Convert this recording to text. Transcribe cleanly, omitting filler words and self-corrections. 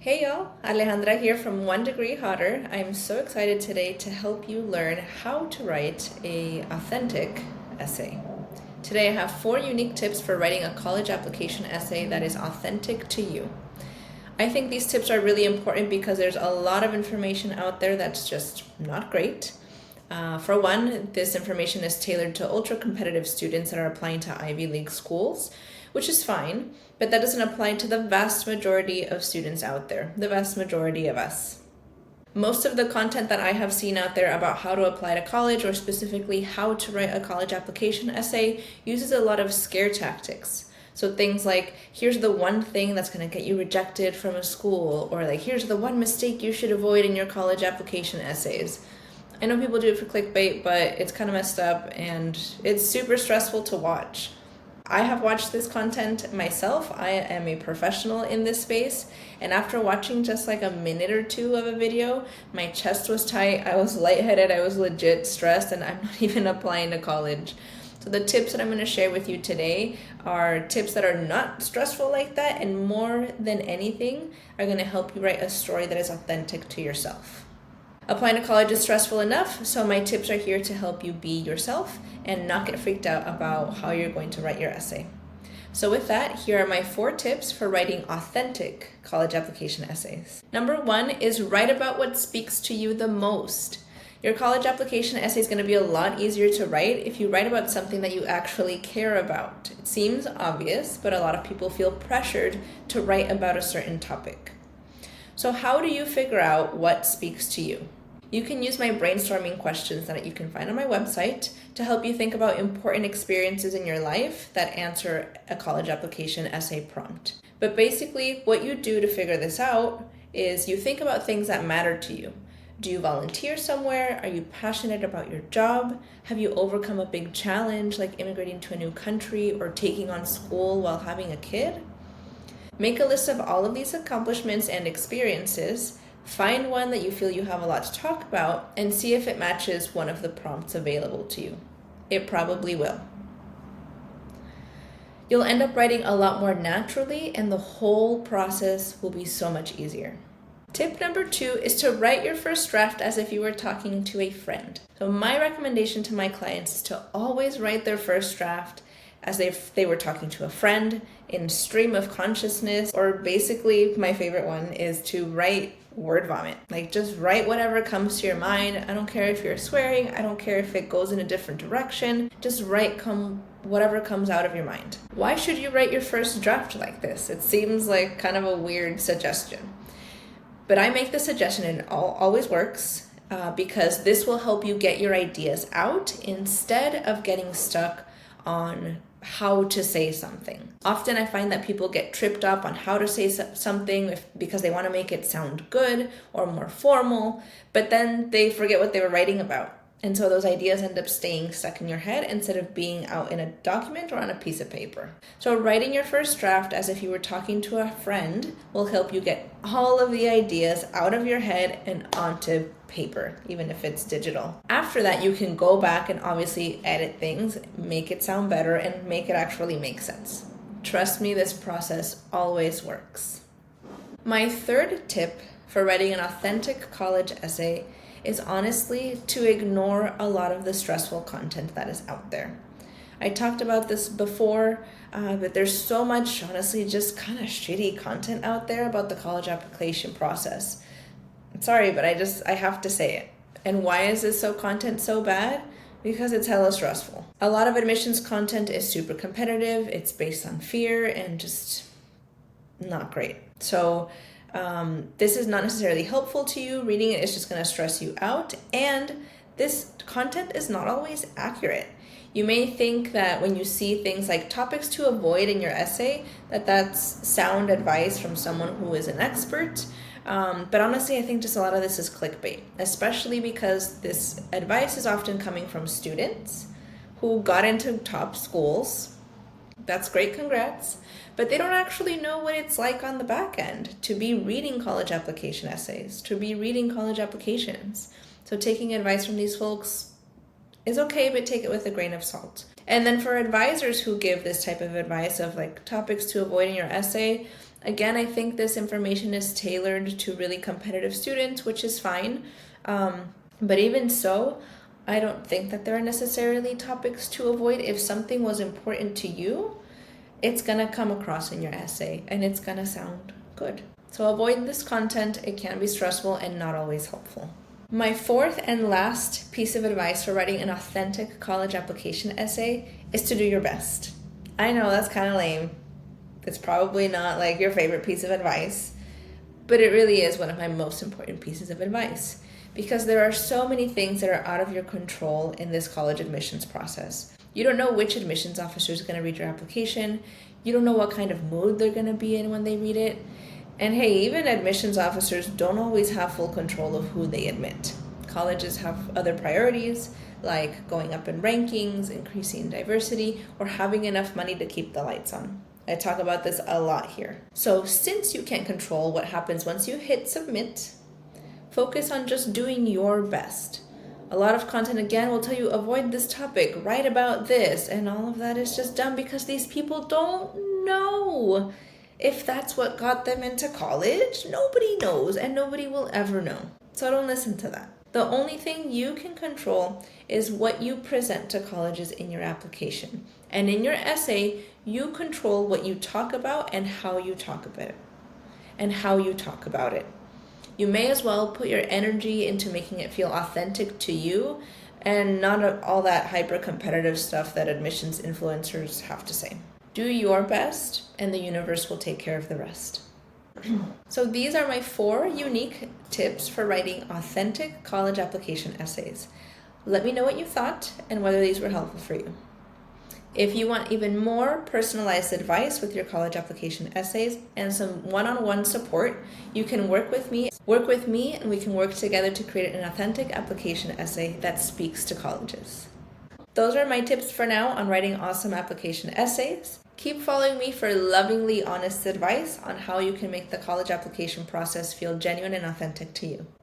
Hey y'all, Alejandra here from 1 Degree Hotter. I'm so excited today to help you learn how to write a authentic essay. Today I have 4 unique tips for writing a college application essay that is authentic to you. I think these tips are really important because there's a lot of information out there that's just not great. For one, this information is tailored to ultra competitive students that are applying to Ivy League schools, which is fine, but that doesn't apply to the vast majority of students out there, the vast majority of us. Most of the content that I have seen out there about how to apply to college, or specifically how to write a college application essay, uses a lot of scare tactics. So things like, here's the one thing that's going to get you rejected from a school, or like, here's the one mistake you should avoid in your college application essays. I know people do it for clickbait, but it's kind of messed up and it's super stressful to watch. I have watched this content myself. I am a professional in this space, and after watching just like a minute or two of a video, my chest was tight, I was lightheaded, I was legit stressed, and I'm not even applying to college. So the tips that I'm going to share with you today are tips that are not stressful like that, and more than anything are going to help you write a story that is authentic to yourself. Applying to college is stressful enough, so my tips are here to help you be yourself and not get freaked out about how you're going to write your essay. So with that, here are my 4 tips for writing authentic college application essays. Number 1 is write about what speaks to you the most. Your college application essay is going to be a lot easier to write if you write about something that you actually care about. It seems obvious, but a lot of people feel pressured to write about a certain topic. So how do you figure out what speaks to you? You can use my brainstorming questions that you can find on my website to help you think about important experiences in your life that answer a college application essay prompt. But basically, what you do to figure this out is you think about things that matter to you. Do you volunteer somewhere? Are you passionate about your job? Have you overcome a big challenge like immigrating to a new country or taking on school while having a kid? Make a list of all of these accomplishments and experiences. Find one that you feel you have a lot to talk about and see if it matches one of the prompts available to you. It probably will. You'll end up writing a lot more naturally, and the whole process will be so much easier. Tip number 2 is to write your first draft as if you were talking to a friend. So my recommendation to my clients is to always write their first draft as if they were talking to a friend in stream of consciousness, or basically my favorite one is to write word vomit. Like, just write whatever comes to your mind. I don't care if you're swearing, I don't care if it goes in a different direction, just write whatever comes out of your mind. Why should you write your first draft like this? It seems like kind of a weird suggestion, but I make the suggestion and it always works because this will help you get your ideas out instead of getting stuck on how to say something. Often I find that people get tripped up on how to say something because they want to make it sound good or more formal, but then they forget what they were writing about. And so those ideas end up staying stuck in your head instead of being out in a document or on a piece of paper. So writing your first draft as if you were talking to a friend will help you get all of the ideas out of your head and onto paper, even if it's digital. After that, you can go back and obviously edit things, make it sound better, and make it actually make sense. Trust me, this process always works. My 3rd tip for writing an authentic college essay is honestly to ignore a lot of the stressful content that is out there. I talked about this before, but there's so much, honestly, just kind of shitty content out there about the college application process. Sorry, but I have to say it. And why is this content so bad? Because it's hella stressful. A lot of admissions content is super competitive, it's based on fear, and just not great. So this is not necessarily helpful to you. Reading it is just going to stress you out, and this content is not always accurate. You may think that when you see things like topics to avoid in your essay, that's sound advice from someone who is an expert. But honestly, I think just a lot of this is clickbait, especially because this advice is often coming from students who got into top schools. That's great, congrats. But they don't actually know what it's like on the back end to be reading college application essays, to be reading college applications. So taking advice from these folks is okay, but take it with a grain of salt. And then for advisors who give this type of advice of like topics to avoid in your essay, Again, I think this information is tailored to really competitive students, which is fine. But even so, I don't think that there are necessarily topics to avoid. If something was important to you, it's going to come across in your essay and it's going to sound good. So avoid this content. It can be stressful and not always helpful. My fourth and last piece of advice for writing an authentic college application essay is to do your best. I know that's kind of lame. It's probably not like your favorite piece of advice, but it really is one of my most important pieces of advice because there are so many things that are out of your control in this college admissions process. You don't know which admissions officer is going to read your application. You don't know what kind of mood they're going to be in when they read it. And hey, even admissions officers don't always have full control of who they admit. Colleges have other priorities, like going up in rankings, increasing diversity, or having enough money to keep the lights on. I talk about this a lot here. So since you can't control what happens once you hit submit, focus on just doing your best. A lot of content, again, will tell you avoid this topic, write about this, and all of that is just done because these people don't know. If that's what got them into college, nobody knows and nobody will ever know. So don't listen to that. The only thing you can control is what you present to colleges in your application. And in your essay, you control what you talk about and how you talk about it. You may as well put your energy into making it feel authentic to you and not all that hyper-competitive stuff that admissions influencers have to say. Do your best, and the universe will take care of the rest. So these are my 4 unique tips for writing authentic college application essays. Let me know what you thought and whether these were helpful for you. If you want even more personalized advice with your college application essays and some one-on-one support, you can work with me and we can work together to create an authentic application essay that speaks to colleges. Those are my tips for now on writing awesome application essays. Keep following me for lovingly honest advice on how you can make the college application process feel genuine and authentic to you.